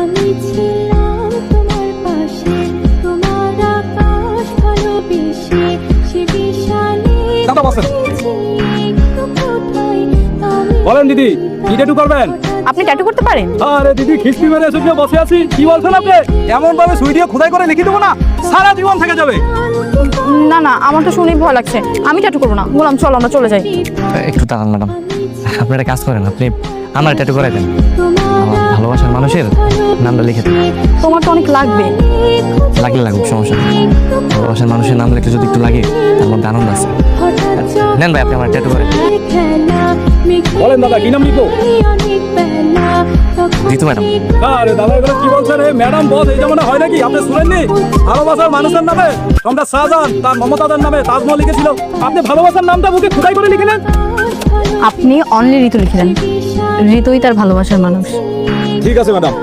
আমি ছিলাম তোমার পাশে, তোমার আকাশ ভালোবেসে, সে বিশালে দাদা বসেন। কোথায় আমি বলেন দিদি, কি ট্যাটু করবেন? আপনি ট্যাটু করতে পারেন? আরে দিদি, খিস্তি মেরে এসে বসে আছি, কি বলছেন আপনি? এমন ভাবে সুই দিয়ে খোদাই করে লিখে দেবো না, সারা জীবন থেকে যাবে। না না, আমার তো শুনেই ভয় লাগছে। আমি ট্যাটু করবো না। বললাম চলো আমরা চলে যাই। একটু দাঁড়ান ম্যাডাম, আপনি একটা কাজ করেন, আপনি আমার ট্যাটু করাই দেন, আমার ভালোবাসার মানুষের নামটা লিখে দেন। তোমার তো অনেক লাগবে। লাগলে লাগুক, সমস্যা নেই। ভালোবাসার মানুষের নাম লিখতে যদি একটু লাগে, তার মধ্যে আনন্দ আছে। নেন ভাই, আপনি আমার ট্যাটু করেন। বলেন দাদা, কি নাম লিখবো? জিতু ম্যাডাম। আরে দাদা, এগুলো কি বলছেন? ম্যাডাম বস এই জামানা হয় নাকি? আপনি শুনেননি? ভালোবাসার মানুষের নামে সম্রাট শাহজাহান তার মমতাদের নামে তাজমহল লিখেছিল, আপনি ভালোবাসার নামটা বুকে খোদাই করে লিখে নেন। আপনি অনলি ঋতু লিখে দেন। ঋতুই তার ভালোবাসার মানুষ। ঠিক আছে ম্যাডাম।